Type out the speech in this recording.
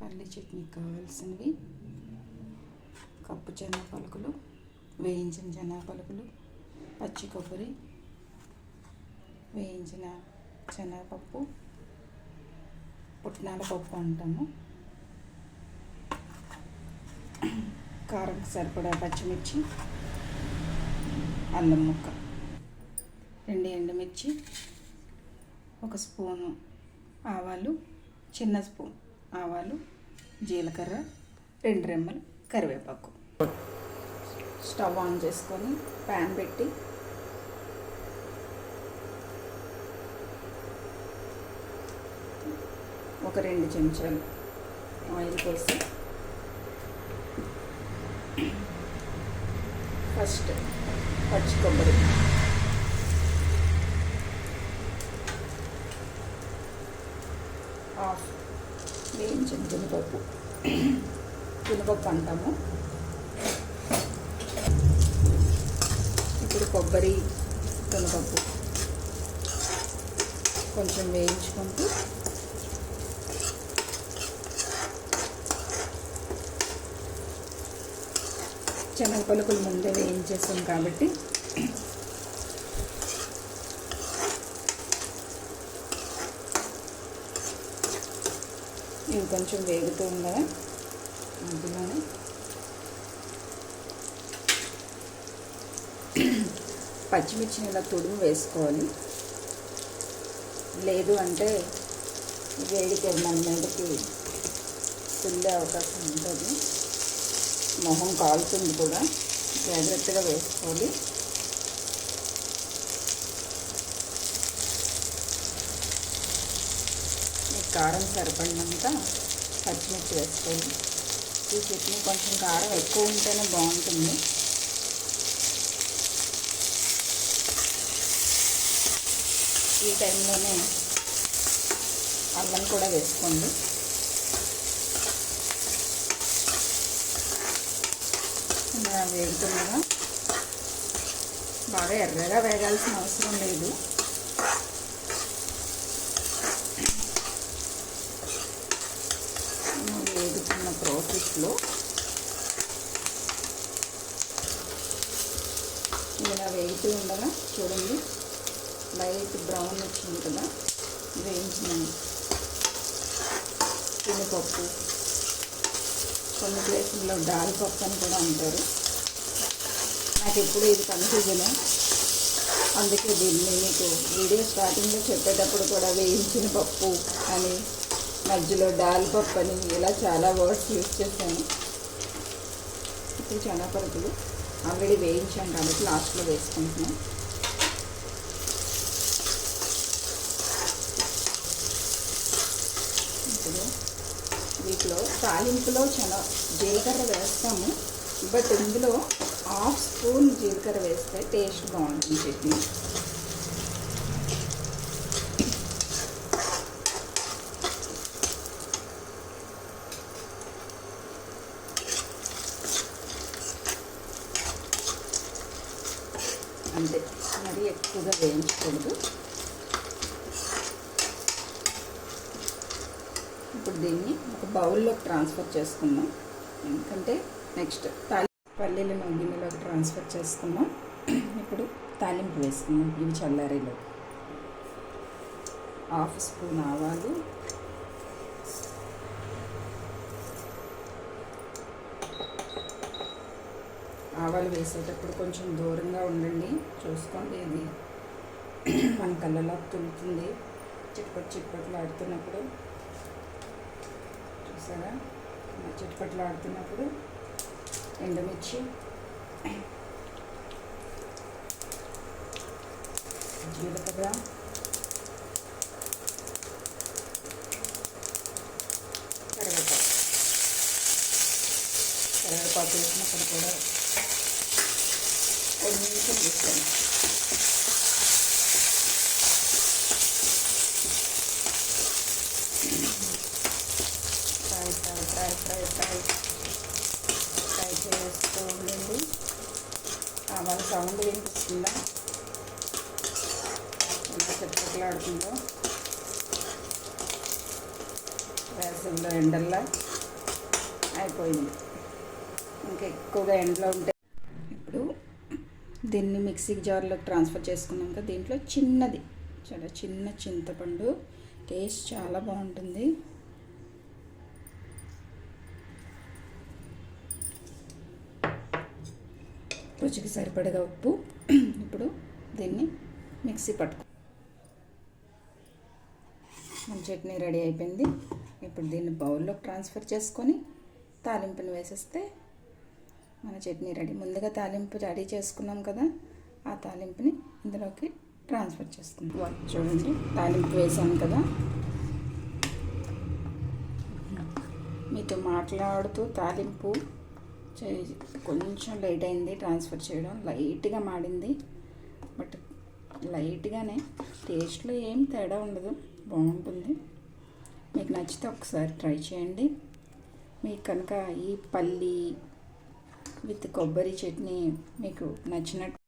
పల్లి చట్నీకి కావాల్సినవి కప్పు శనగ పలుకులు, వేయించిన శనగ పలుకులు, పచ్చి కొబ్బరి, వేయించిన శనగపప్పు, పుట్నాల పప్పు అంటాము, కారంకి సరిపడా పచ్చిమిర్చి, అల్లం ముక్క, 2 ఎండుమిర్చి, 1 స్పూను ఆవాలు, చిన్న స్పూన్ ఆవాలు, జీలకర్ర, 2 రెమ్మలు కరివేపాకు. స్టవ్ ఆన్ చేసుకొని ప్యాన్ పెట్టి ఒక 2 చెంచాలు ఆయిల్ పోసి ఫస్ట్ పచ్చి కొబ్బరి, హాఫ్ వేయించిన శనగపప్పు అంటాము. ఇప్పుడు కొబ్బరి, శనగపప్పు కొంచెం వేయించుకుంటూ శనగ పలుకులు ముందే వేయించేసాం కాబట్టి ఇవి కొంచెం వేగుతూ ఉండగా అందులోనే పచ్చిమిర్చిని ఇలా తుడుము వేసుకోవాలి. లేదు అంటే వేడికి మన మీదకి తుల్లే అవకాశం ఉంటుంది, మొహం కాలుతుంది కూడా, జాగ్రత్తగా వేసుకోవాలి. మీకు కారం సరిపడినంత పచ్చిమిర్చి వేసుకోవాలి. ఈ చట్నీ కొంచెం కారం ఎక్కువ ఉంటేనే బాగుంటుంది. ఈ టైంలోనే అల్లం కూడా వేసుకోండి. ఇలా వేగుతుండగా బాగా ఎర్రగా వేగాల్సిన అవసరం లేదు. వేగుతున్న ప్రాసెస్లో ఇలా వేగుతూ ఉండగా చూడండి లైట్ బ్రౌన్ వచ్చింది కదా, వేయించిన శనగపప్పు, కొన్ని ప్లేసుల్లో దాల్ పప్పు అని కూడా అంటారు. నాకు ఎప్పుడు ఇది కన్ఫ్యూజనే, అందుకే దీన్ని మీకు వీడియో స్టార్టింగ్లో చెప్పేటప్పుడు కూడా వేయించిన పప్పు అని, మధ్యలో దాల్ పప్పు అని ఇలా చాలా వర్డ్స్ యూజ్ చేశాను. ఇప్పుడు శనగపలుకులు ఆల్రెడీ వేయించాను కాబట్టి లాస్ట్లో వేసుకుంటున్నాం. ఇప్పుడు వీటిలో తాలింపులో జీలకర్ర వేస్తాము, బట్ ఇందులో 1/2 స్పూన్ జీలకర్ర వేస్తే టేస్ట్ బాగుంటుంది చట్నీ. అంతే, మరీ ఎక్కువగా వేయించకూడదు. ఇప్పుడు దీన్ని ఒక బౌల్లోకి ట్రాన్స్ఫర్ చేసుకుందాం, ఎందుకంటే నెక్స్ట్ పల్లీలను గిన్నెలోకి ట్రాన్స్ఫర్ చేసుకుందాం. ఇప్పుడు తాలింపు వేసుకుందాం. ఇవి చల్లారేలో 1/2 స్పూన్ ఆవాలు, ఆవాలు వేసేటప్పుడు కొంచెం దూరంగా ఉండండి, చూసుకోండి. ఇది మన కళ్ళలో తులుతుంది చిట్పట్లు ఆడుతున్నప్పుడు, చూసారా చిట్పట్లు ఆడుతున్నప్పుడు. ఎండుమిర్చి, జీలకర్ర, కరివేపాకు వేసినప్పుడు కూడా కొంచెం వేస్తాను. ఫ్రై చేస్తూ ఉండండి. మన సౌండ్ వినిపిస్తుందా, ఎంత చెట్లట్లాడుతుందో. వేసవిలో ఎండల్లో అయిపోయింది. ఇంకా ఎక్కువగా ఎండలో ఉంటే ఇప్పుడు దీన్ని మిక్సీ జార్లోకి ట్రాన్స్ఫర్ చేసుకున్నాం కదా. దీంట్లో చిన్నది, చాలా చిన్న చింతపండు, టేస్ట్ చాలా బాగుంటుంది. రుచికి సరిపడగా ఉప్పు. ఇప్పుడు దీన్ని మిక్సీ పట్టుకో. మన చట్నీ రెడీ అయిపోయింది. ఇప్పుడు దీన్ని బౌల్లోకి ట్రాన్స్ఫర్ చేసుకొని తాలింపుని వేసేస్తే మన చట్నీ రెడీ. ముందుగా తాలింపు రెడీ చేసుకున్నాం కదా, ఆ తాలింపుని ఇందులోకి ట్రాన్స్ఫర్ చేసుకుంటాం. చూడండి, తాలింపు వేసాను కదా. మీతో మాట్లాడుతూ తాలింపు కొంచెం లేట్ అయింది ట్రాన్స్ఫర్ చేయడం. లైట్గా మాడింది, బట్ లైట్గానే, టేస్ట్లో ఏం తేడా ఉండదు, బాగుంటుంది. మీకు నచ్చితే ఒకసారి ట్రై చేయండి. మీకు కనుక ఈ పల్లి విత్ కొబ్బరి చట్నీ మీకు నచ్చినట్టు